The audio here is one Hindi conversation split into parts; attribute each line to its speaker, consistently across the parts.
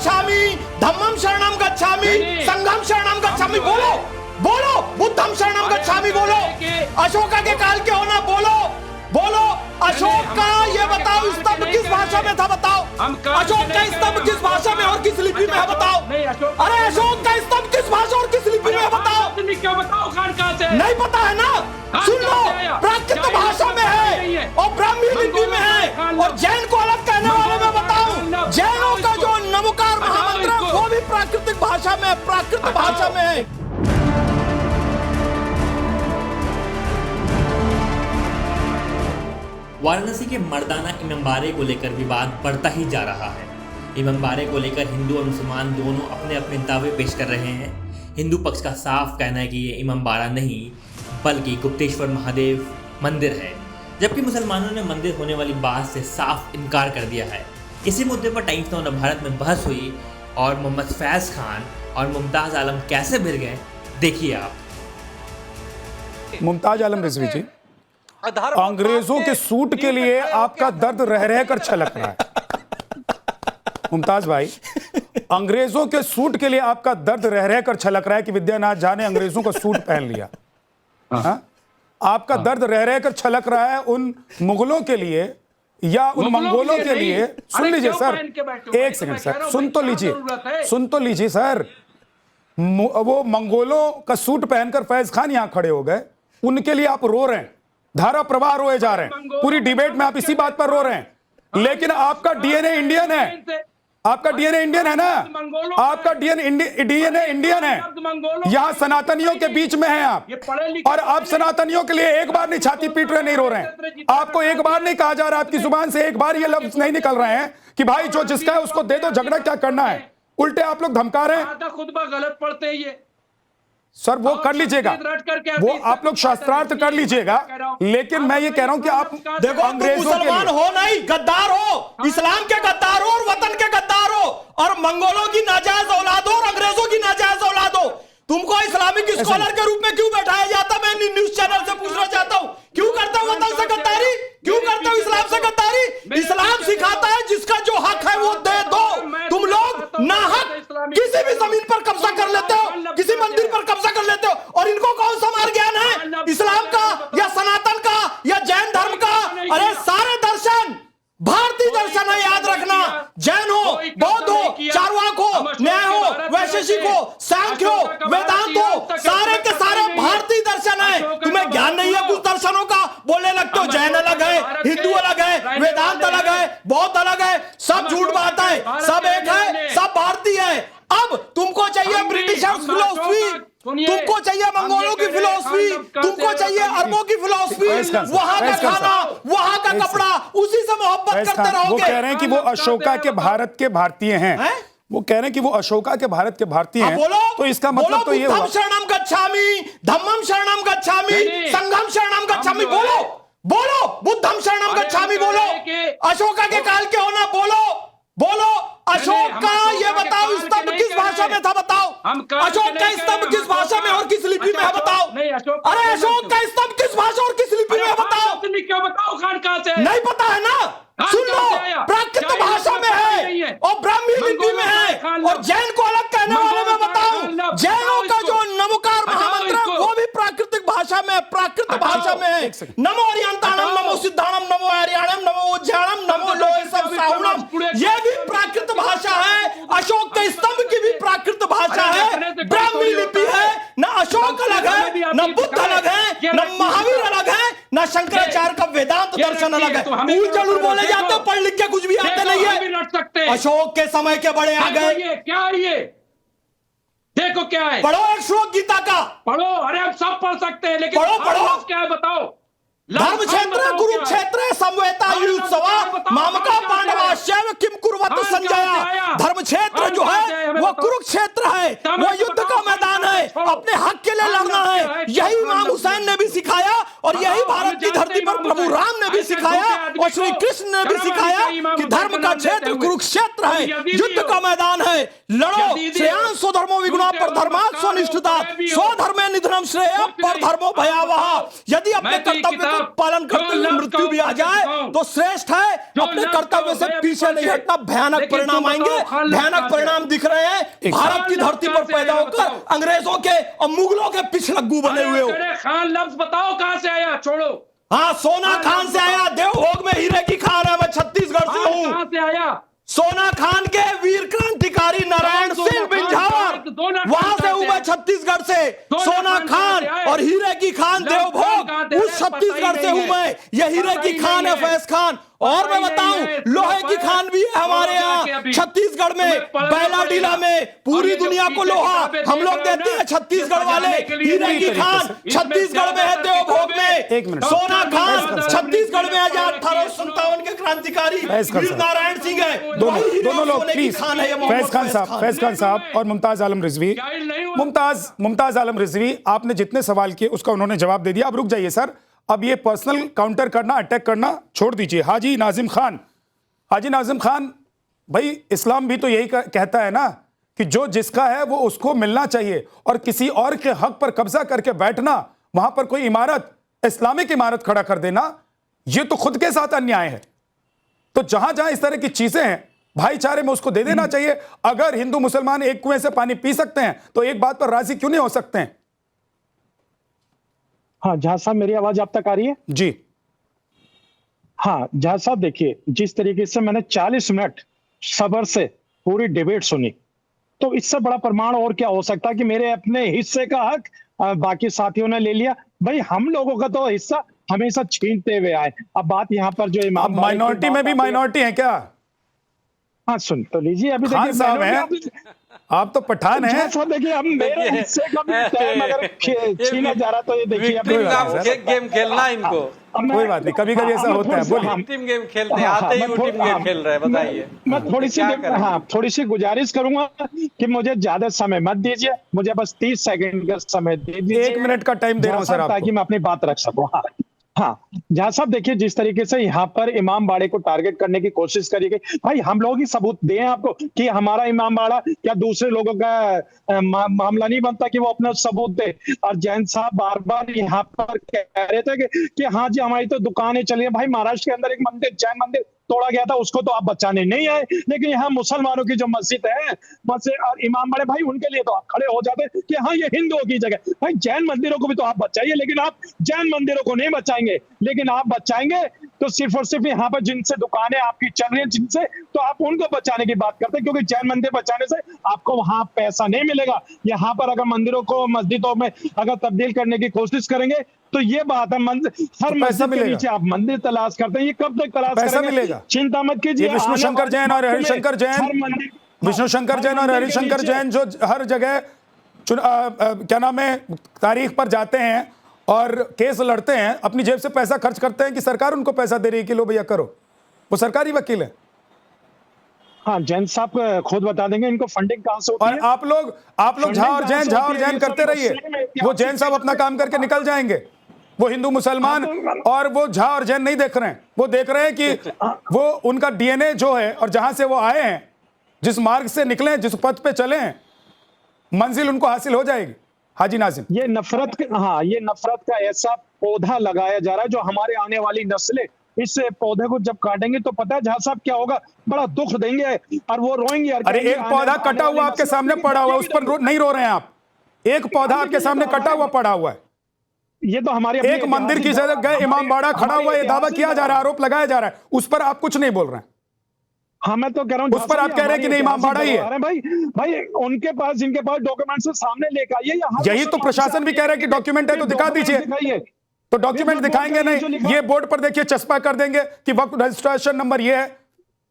Speaker 1: गच्छामि, धम्मं शरणं गच्छामि, संघं शरणं गच्छामि। बोलो बोलो, बुद्धं शरणं गच्छामि बोलो। अशोका के काल के होना बोलो बोलो। अशोक का ये बताओ स्तंभ किस भाषा में था, बताओ। अशोक का स्तंभ किस भाषा में और किस लिपि में है, बताओ। अरे अशोक का स्तंभ किस भाषा और किस लिपि में है, बताओ।
Speaker 2: क्या बताओ, खान कहाँ से है?
Speaker 1: नहीं पता है ना, सुन लो, प्राकृत भाषा में है और ब्राह्मी लिपि में है। और जैन को अलग कहने वाले में बताऊं, जैनों का जो नमोकार महामंत्र है वो भी प्राकृतिक भाषा में, प्राकृत भाषा में है।
Speaker 3: वाराणसी के मर्दाना इमामबाड़े को लेकर विवाद बढ़ता ही जा रहा है। इमामबाड़े को लेकर हिंदू और मुसलमान दोनों अपने अपने दावे पेश कर रहे हैं। हिंदू पक्ष का साफ कहना है कि ये इमामबाड़ा नहीं बल्कि गुप्तेश्वर महादेव मंदिर है, जबकि मुसलमानों ने मंदिर होने वाली बात से साफ इनकार कर दिया है। इसी मुद्दे पर टाइम्स नाउ भारत में बहस हुई और मोहम्मद फैज़ खान और मुमताज़ आलम कैसे भिड़ गए, देखिए आप।
Speaker 4: मुमताज आलम रिजवी जी, अंग्रेजों के सूट के लिए आपका दर्द रह रह कर छलक रहा है। मुमताज भाई, अंग्रेजों के सूट के लिए आपका दर्द रह रह कर छलक रहा है कि विद्यानाथ झा ने अंग्रेजों का सूट पहन लिया। हाँ? आपका दर्द रह रह कर छलक रहा है उन मुगलों के लिए या उन मंगोलों के लिए। सुन लीजिए सर, एक सेकंड सर, सुन तो लीजिए सर। वो मंगोलों का सूट पहनकर फैज खान यहां खड़े हो गए, उनके लिए आप रो रहे हैं, धारा प्रवाह रोए जा रहे हैं। पूरी डिबेट में आप इसी बात पर रो रहे हैं, लेकिन आपका डीएनए इंडियन है। आपका डीएनए इंडियन है ना, आपका डीएनए इंडियन है। यहां सनातनियों के बीच में हैं आप, और आप सनातनियों के लिए एक बार नहीं छाती पीट रहे, नहीं रो रहे हैं। आपको एक बार नहीं कहा जा रहा, आपकी जुबान से एक बार ये लफ्ज नहीं निकल रहे हैं कि भाई जो जिसका है उसको दे दो, झगड़ा क्या करना है। उल्टे आप लोग धमका रहे हैं।
Speaker 2: खुतबा गलत पढ़ते ही है
Speaker 4: सर, वो कर लीजिएगा, वो आप लोग शास्त्रार्थ कर लीजिएगा, लेकिन मैं ये कह रहा हूं कि आप
Speaker 1: देखो, तुम मुसलमान हो नहीं, गद्दार हो, इस्लाम के गद्दार हो और वतन के गद्दार हो, और मंगोलों की नाजायज औलाद हो और अंग्रेजों की नाजायज औलाद हो। तुमको इस्लामिक स्कॉलर के रूप में क्यों बैठाया जाता? मैं न्यूज चैनल से पूछना चाहता हूं, क्यों करते हो वतन से गद्दारी, क्यों करते हो इस्लाम से गद्दारी? इस्लाम सिखाता है जिसका जो हक है वो दे दो। तुम लोग नाहक किसी भी जमीन पर कब्जा कर लेते हो, किसी मंदिर पर कब्जा कर लेते हो, और इनको कौन सा मार ज्ञान है, इस्लाम का या सनातन का या जैन धर्म का? अरे सारे दर्शन भारतीय दर्शन है, याद रखना। जैन हो, बौद्ध हो, चारवाक हो, न्याय हो, वैशेषिक हो, सांख्य हो, वेदांत हो, सारे के सारे भारतीय दर्शन है। तुम्हें ज्ञान नहीं है कुछ दर्शनों का, बोलने लगते हो जैन अलग है, हिंदू अलग है, वेदांत अलग है, बौद्ध अलग है। सब झूठ बात है, सब एक है, सब भारतीय है। अब तुमको चाहिए ब्रिटिशर्स फिलॉसफी, तुमको चाहिए मंगोलों की फिलॉसफी, तुमको चाहिए अरबों की फिलॉसफी, वहां का खाना, वहां का कपड़ा, उसी से मोहब्बत करते रहोगे।
Speaker 4: वो कह रहे हैं कि वो अशोका के भारत के भारतीय हैं, वो कह रहे हैं कि वो अशोका के भारत के भारतीय हैं।
Speaker 1: बोलो,
Speaker 4: तो इसका मतलब तो ये हुआ,
Speaker 1: शरणम गच्छामि, धम्मम शरणम गच्छामि, संघम शरणम गच्छामि। बोलो बोलो, बुद्धम शरणम गच्छामि बोलो। अशोका के काल के होना बोलो बोलो। अशोक का ये बताओ स्तंभ किस भाषा में था, बताओ। अशोक का स्तंभ किस भाषा में और किस लिपि में है, बताओ। अरे अशोक का स्तंभ किस भाषा और किस लिपि में है, बताओ।
Speaker 2: क्या बताओ, खान कहाँ से है?
Speaker 1: नहीं पता है ना, सुन लो, प्राकृत भाषा में है और ब्राह्मी लिपि में है। और जैन को अलग कहने वाले में बताऊं, जैनों का जो नमोकार महामंत्र है वो भी प्राकृतिक भाषा में, प्राकृत भाषा में है। नमो अरियंताणम, नमो सिद्धाणम, नमो आर्याणम, नमो उज्जैनम, नमो लोयसव साहुणम, ये भी प्राकृत भाषा है। अशोक के स्तंभ की भी प्राकृत भाषा है, ब्राह्मी लिपि है। न अशोक अलग है, न बुद्ध अलग है, न महावीर अलग है, न शंकराचार्य का वेदांत दर्शन अलग है। जरूर बोले जाते हो, पढ़ लिख के कुछ भी आते नहीं है। अशोक के समय के बड़े आ गए।
Speaker 2: क्या है ये? देखो क्या है,
Speaker 1: पढ़ो एक श्लोक गीता का,
Speaker 2: पढ़ो। अरे हम सब पढ़ सकते हैं, लेकिन
Speaker 1: पढ़ो
Speaker 2: क्या है बताओ।
Speaker 1: धर्म क्षेत्र कुरुक्षेत्र समवेता युत्सवा मामका पांडवाश्चैव किम कुर्वत संजया। धर्म क्षेत्र जो है वो कुरुक्षेत्र है, वो युद्ध का मैदान है, अपने हक के लिए लड़ना है। यही इमाम हुसैन ने भी सिखाया और यही भारत की धरती पर प्रभु राम ने भी सिखाया और श्री कृष्ण ने भी सिखाया कि धर्म का क्षेत्र कुरुक्षेत्र है, युद्ध का मैदान है। लड़ो, श्रेयान स्वधर्मो विगुणा पर धर्मात् स्वनिष्ठता, स्वधर्मे निधनम श्रेय पर धर्मो भयावह। यदि अपने कर्तव्य
Speaker 2: आप-
Speaker 1: पालन करते
Speaker 2: जो
Speaker 1: हुए
Speaker 2: लफ्ज़
Speaker 1: मृत्यु भी आ
Speaker 2: कहूं,
Speaker 1: जाए
Speaker 2: कहूं।
Speaker 1: तो श्रेष्ठ है।
Speaker 2: जो
Speaker 1: अपने
Speaker 2: लफ्ज़
Speaker 1: कर्तव्य
Speaker 2: कहूं,
Speaker 1: से
Speaker 2: मैं
Speaker 1: पीछे नहीं
Speaker 2: ऊपर से-
Speaker 1: हटना। भयानक
Speaker 2: लेकिन
Speaker 1: परिणाम
Speaker 2: तुम
Speaker 1: आएंगे,
Speaker 2: बताओ, खान लफ्ज़
Speaker 1: भयानक
Speaker 2: कहाँ से
Speaker 1: परिणाम दिख रहे हैं। भारत की
Speaker 2: खान
Speaker 1: धरती
Speaker 2: लफ्ज़
Speaker 1: पर
Speaker 2: कहाँ से
Speaker 1: पैदा
Speaker 2: आया,
Speaker 1: होकर
Speaker 2: बताओ।
Speaker 1: अंग्रेजों के और मुगलों के पिछलग्गू बने हुए हो।
Speaker 2: अरे खान लफ्ज़ बताओ कहाँ से आया, छोड़ो।
Speaker 1: हाँ, सोना खान से आया। देवभोग में हीरे की खान है। मैं छत्तीसगढ़ से
Speaker 2: खान
Speaker 1: हूँ।
Speaker 2: कहाँ से आया?
Speaker 1: सोना खान के वीर क्रांतिकारी नारायण
Speaker 2: सोना
Speaker 1: सिंह
Speaker 2: खान
Speaker 1: बिंझावर,
Speaker 2: दोनों
Speaker 1: वहां से
Speaker 2: कहाँ
Speaker 1: हूं
Speaker 2: से
Speaker 1: मैं
Speaker 2: आए?
Speaker 1: छत्तीसगढ़ से।
Speaker 2: दोनों
Speaker 1: सोना
Speaker 2: खान
Speaker 1: खान
Speaker 2: कहाँ से आए?
Speaker 1: और हीरे की खान
Speaker 2: लफ्ज़ खान
Speaker 1: देवभोग
Speaker 2: कहाँ से
Speaker 1: उस
Speaker 2: आए? पता ही
Speaker 1: छत्तीसगढ़ से
Speaker 2: नहीं
Speaker 1: हूं
Speaker 2: है।
Speaker 1: मैं। ये हीरे
Speaker 2: पता
Speaker 1: की
Speaker 2: ही
Speaker 1: खान है
Speaker 2: नहीं है।
Speaker 1: फैज खान। और मैं बताऊं, लोहे की खान भी है हमारे यहाँ छत्तीसगढ़ में, बैलाडीला में। पूरी दुनिया को लोहा हम लोग देते हैं छत्तीसगढ़ वाले। हीरे की खान छत्तीसगढ़ में है, देवभोग
Speaker 4: एक
Speaker 1: में।
Speaker 4: मिनट।
Speaker 1: सोना खान
Speaker 4: फैज खान
Speaker 1: छत्तीसगढ़ में है, 1857 के क्रांतिकारी
Speaker 4: फैज खान
Speaker 1: वीर
Speaker 4: साहब।
Speaker 1: नारायण सिंह है।
Speaker 4: दोनों लोग
Speaker 1: सोने की
Speaker 4: प्लीज।
Speaker 1: खान है ये मोहम्मद
Speaker 4: फैज खान साहब और मुमताज आलम रिजवी।
Speaker 2: जाहिल नहीं हुआ।
Speaker 4: मुमताज आलम रिजवी, आपने जितने सवाल किए उसका उन्होंने जवाब दे दिया। अब रुक जाइए सर, अब ये पर्सनल काउंटर करना, अटैक करना छोड़ दीजिए। हाजी नाजिम खान भाई, इस्लाम भी तो यही कहता है ना कि जो जिसका है वो उसको मिलना चाहिए, और किसी और के हक पर कब्जा करके बैठना, वहां पर कोई इमारत, इस्लामिक इमारत खड़ा कर देना, ये तो खुद के साथ अन्याय है। तो जहां जहां इस तरह की चीजें हैं, भाईचारे में उसको दे देना चाहिए। अगर हिंदू मुसलमान एक कुएं से पानी पी सकते हैं तो एक बात पर राजी क्यों नहीं हो सकते हैं?
Speaker 5: हाँ जहाज साहब, मेरी आवाज आप तक आ रही है?
Speaker 4: जी
Speaker 5: हाँ जहाज साहब, देखिए जिस तरीके से मैंने 40 मिनट सब्र से पूरी डिबेट सुनी, तो इससे बड़ा प्रमाण और क्या हो सकता है कि मेरे अपने हिस्से का हक बाकी साथियों ने ले लिया। भाई हम लोगों का तो हिस्सा हमेशा छीनते हुए आए। अब बात यहाँ पर जो इमाम
Speaker 4: अब माइनॉरिटी में भी माइनॉरिटी है क्या?
Speaker 5: हाँ सुन तो लीजिए, अभी
Speaker 4: खान
Speaker 5: देखिए
Speaker 4: साहब हैं, आप तो पठान हैं।
Speaker 5: जैसा देखिए अब मेरे हिस्से का भी टाइम अगर छीना जा रहा, तो ये देखिए अब
Speaker 6: गेम खेलना इनको।
Speaker 4: कोई बात नहीं, कभी कभी ऐसा होता है। बोलिए।
Speaker 6: टीम गेम खेलते हैं, आते ही वो टीम गेम खेल रहे हैं। बताइए,
Speaker 5: मैं थोड़ी सी गुजारिश करूंगा कि मुझे ज्यादा समय मत दीजिए, मुझे बस 30 सेकंड का समय दे दीजिए।
Speaker 4: 1 मिनट का टाइम दे रहा हूं सर आपको,
Speaker 5: ताकि मैं अपनी बात रख सकूं। हाँ जहां साहब, देखिए जिस तरीके से यहाँ पर इमाम बाड़े को टारगेट करने की कोशिश करी गई, भाई हम लोग ही सबूत दें आपको कि हमारा इमाम बाड़ा क्या दूसरे लोगों का मामला नहीं बनता कि वो अपना सबूत दे। और जैन साहब बार बार यहाँ पर कह रहे थे कि हाँ जी हमारी तो दुकानें चली है। भाई महाराष्ट्र के अंदर एक मंदिर, जैन मंदिर तोड़ा गया था, उसको तो आप बचाने नहीं आए, लेकिन यहाँ मुसलमानों की जो मस्जिद है, मस्जिद और इमाम बड़े भाई, उनके लिए तो आप खड़े हो जाते कि हाँ ये हिंदुओं की जगह। भाई जैन मंदिरों को भी तो आप बचाइए, लेकिन आप जैन मंदिरों को नहीं बचाएंगे। लेकिन आप बचाएंगे तो सिर्फ और सिर्फ यहाँ पर जिनसे दुकानें आपकी चल रही हैं, जिनसे, तो आप उनको बचाने की बात करते हैं, क्योंकि जैन मंदिर बचाने से आपको वहां पैसा नहीं मिलेगा। यहाँ पर अगर मंदिरों को मस्जिदों में अगर तब्दील करने की कोशिश करेंगे तो ये बात है, हर मस्जिद के नीचे आप मंदिर तलाश करते हैं। ये कब तक तलाश
Speaker 4: पैसा
Speaker 5: करेंगे?
Speaker 4: मिलेगा?
Speaker 5: चिंता मत कीजिए।
Speaker 4: विष्णु शंकर जैन और हरिशंकर जैन, विष्णु शंकर जैन और हरिशंकर जैन जो हर जगह क्या नाम है, तारीख पर जाते हैं और केस लड़ते हैं, अपनी जेब से पैसा खर्च करते हैं कि सरकार उनको पैसा दे रही है कि लो भैया करो, वो सरकारी वकील है।
Speaker 5: हाँ जैन साहब खुद बता देंगे इनको फंडिंग कहां से होती है।
Speaker 4: और आप लोग झा और जैन करते रहिए, वो जैन साहब अपना काम करके निकल जाएंगे। वो हिंदू मुसलमान और वो झा और जैन नहीं देख रहे हैं, वो देख रहे हैं कि वो उनका डीएनए जो है और जहां से वो आए हैं, जिस मार्ग से निकले हैं, जिस पथ पे चले हैं, मंजिल उनको हासिल हो जाएगी। हाजी नाजिम,
Speaker 5: ये नफरत का ऐसा पौधा लगाया जा रहा है जो हमारे आने वाली नस्लें इस पौधे को जब काटेंगे तो पता है जहां साहब क्या होगा, बड़ा दुख देंगे और वो रोएंगे।
Speaker 4: अरे एक पौधा कटा हुआ आपके सामने पड़ा हुआ, उस पर नहीं रो रहे हैं आप। एक पौधा आपके सामने कटा हुआ पड़ा हुआ है।
Speaker 5: ये तो हमारे
Speaker 4: एक मंदिर की जगह इमाम बाड़ा खड़ा हुआ, ये दावा किया जा रहा है, आरोप लगाया जा रहा है, उस पर आप कुछ नहीं बोल रहे हैं।
Speaker 5: हाँ मैं तो कह रहा हूँ,
Speaker 4: उस पर आप कह रहे हैं कि नहीं इमाम बाड़ा ही है।
Speaker 5: भाई उनके पास, जिनके पास डॉक्यूमेंट्स सामने लेकर आइए।
Speaker 4: यही तो प्रशासन भी कह रहा है कि डॉक्यूमेंट है तो दिखा दीजिए। तो डॉक्यूमेंट दिखाएंगे नहीं, ये बोर्ड पर देखिए चस्पा कर देंगे कि वक्त रजिस्ट्रेशन नंबर ये है।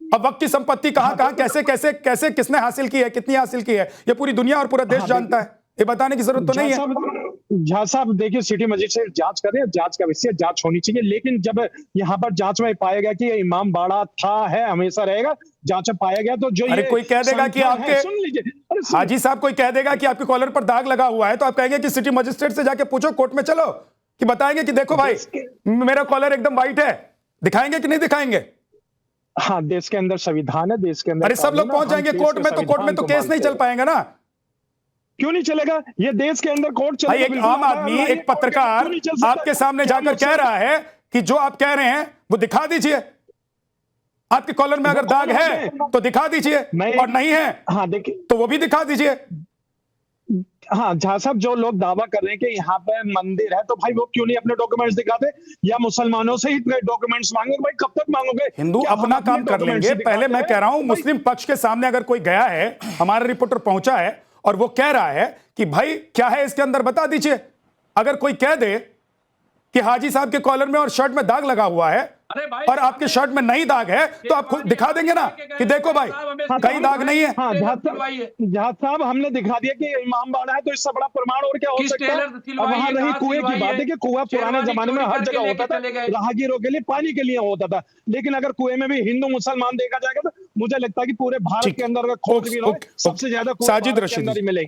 Speaker 4: अब वक्त की संपत्ति कहां कहां कैसे कैसे कैसे किसने हासिल की है, कितनी हासिल की है, ये पूरी दुनिया और पूरा देश जानता है। ये बताने की जरूरत तो नहीं है।
Speaker 5: झा साहब देखिए, सिटी मजिस्ट्रेट जांच कर रहे हैं, जांच का विषय जांच होनी चाहिए। लेकिन जब यहाँ पर जांच में पाया गया कि इमाम बाड़ा था, है, हमेशा रहेगा, जांच में पाया गया तो जो
Speaker 4: अरे कोई कह देगा कि आपके,
Speaker 5: सुन लीजिए
Speaker 4: हाजी साहब, कोई कह देगा कि आपके कॉलर पर दाग लगा हुआ है तो आप कहेंगे कि सिटी मजिस्ट्रेट से जाके पूछो, कोर्ट में चलो, कि बताएंगे कि देखो भाई मेरा कॉलर एकदम वाइट है, दिखाएंगे कि नहीं दिखाएंगे?
Speaker 5: हाँ देश के अंदर संविधान है, देश के अंदर।
Speaker 4: अरे सब लोग पहुंच जाएंगे कोर्ट में, तो कोर्ट में तो केस नहीं चल पाएंगे ना।
Speaker 5: क्यों नहीं चलेगा? ये देश के अंदर कोर्ट चलेगा।
Speaker 4: एक आम आदमी, एक पत्रकार आपके सामने जाकर कह रहा है कि जो आप कह रहे हैं वो दिखा दीजिए, आपके कॉलर में अगर दाग है तो दिखा दीजिए, और नहीं है
Speaker 5: हाँ देखिए,
Speaker 4: तो वो भी दिखा दीजिए।
Speaker 5: हाँ झा साहब, जो लोग दावा कर रहे हैं कि यहाँ पे मंदिर है, तो भाई वो क्यों नहीं अपने डॉक्यूमेंट्स दिखाते, या मुसलमानों से ही डॉक्यूमेंट्स मांगे? भाई कब तक मांगोगे?
Speaker 4: हिंदू
Speaker 5: क्या हम
Speaker 4: अपना
Speaker 5: अपने
Speaker 4: काम कर
Speaker 5: documents
Speaker 4: लेंगे।
Speaker 5: ही
Speaker 4: पहले
Speaker 5: दिखाते
Speaker 4: मैं
Speaker 5: हैं?
Speaker 4: कह रहा हूं
Speaker 5: भाई,
Speaker 4: मुस्लिम पक्ष के सामने अगर कोई गया है, हमारा रिपोर्टर पहुंचा है और वो कह रहा है कि भाई क्या है इसके अंदर बता दीजिए। अगर कोई कह दे कि हाजी साहब के कॉलर में और शर्ट में दाग लगा हुआ है
Speaker 2: अरे भाई,
Speaker 4: और आपके शर्ट में नहीं दाग है, तो आप खुद दिखा देंगे ना कि देखो भाई कहीं दाग नहीं है।
Speaker 5: हाँ झा साहब, हमने दिखा दिया कि इमाम बाड़ा है, तो इससे बड़ा प्रमाण और क्या हो
Speaker 2: किस
Speaker 5: सकता है?
Speaker 2: टेलर सिलवाई
Speaker 5: अब वहां
Speaker 2: है,
Speaker 5: रही
Speaker 2: कहाँ
Speaker 5: कुएं की
Speaker 2: सिलवाई
Speaker 5: बात
Speaker 2: है?
Speaker 5: है कि कुआं पुराने
Speaker 2: शेरवानी
Speaker 5: जमाने में
Speaker 2: चोरी
Speaker 5: हर
Speaker 2: करके
Speaker 5: जगह
Speaker 2: लेके
Speaker 5: होता था,
Speaker 2: चले गए।
Speaker 5: राहगीरों के लिए पानी के लिए होता था। लेकिन अगर कुएं में भी हिंदू मुसलमान देखा जाएगा, तो मुझे लगता है कि पूरे भारत
Speaker 4: ठीक।
Speaker 5: के अंदर अगर खोज भी हो,
Speaker 4: ओके,
Speaker 5: सबसे ज्यादा कुएं
Speaker 4: साजिद
Speaker 5: भारत के
Speaker 4: रशीदी।
Speaker 5: अंदर ही मिलेंगे।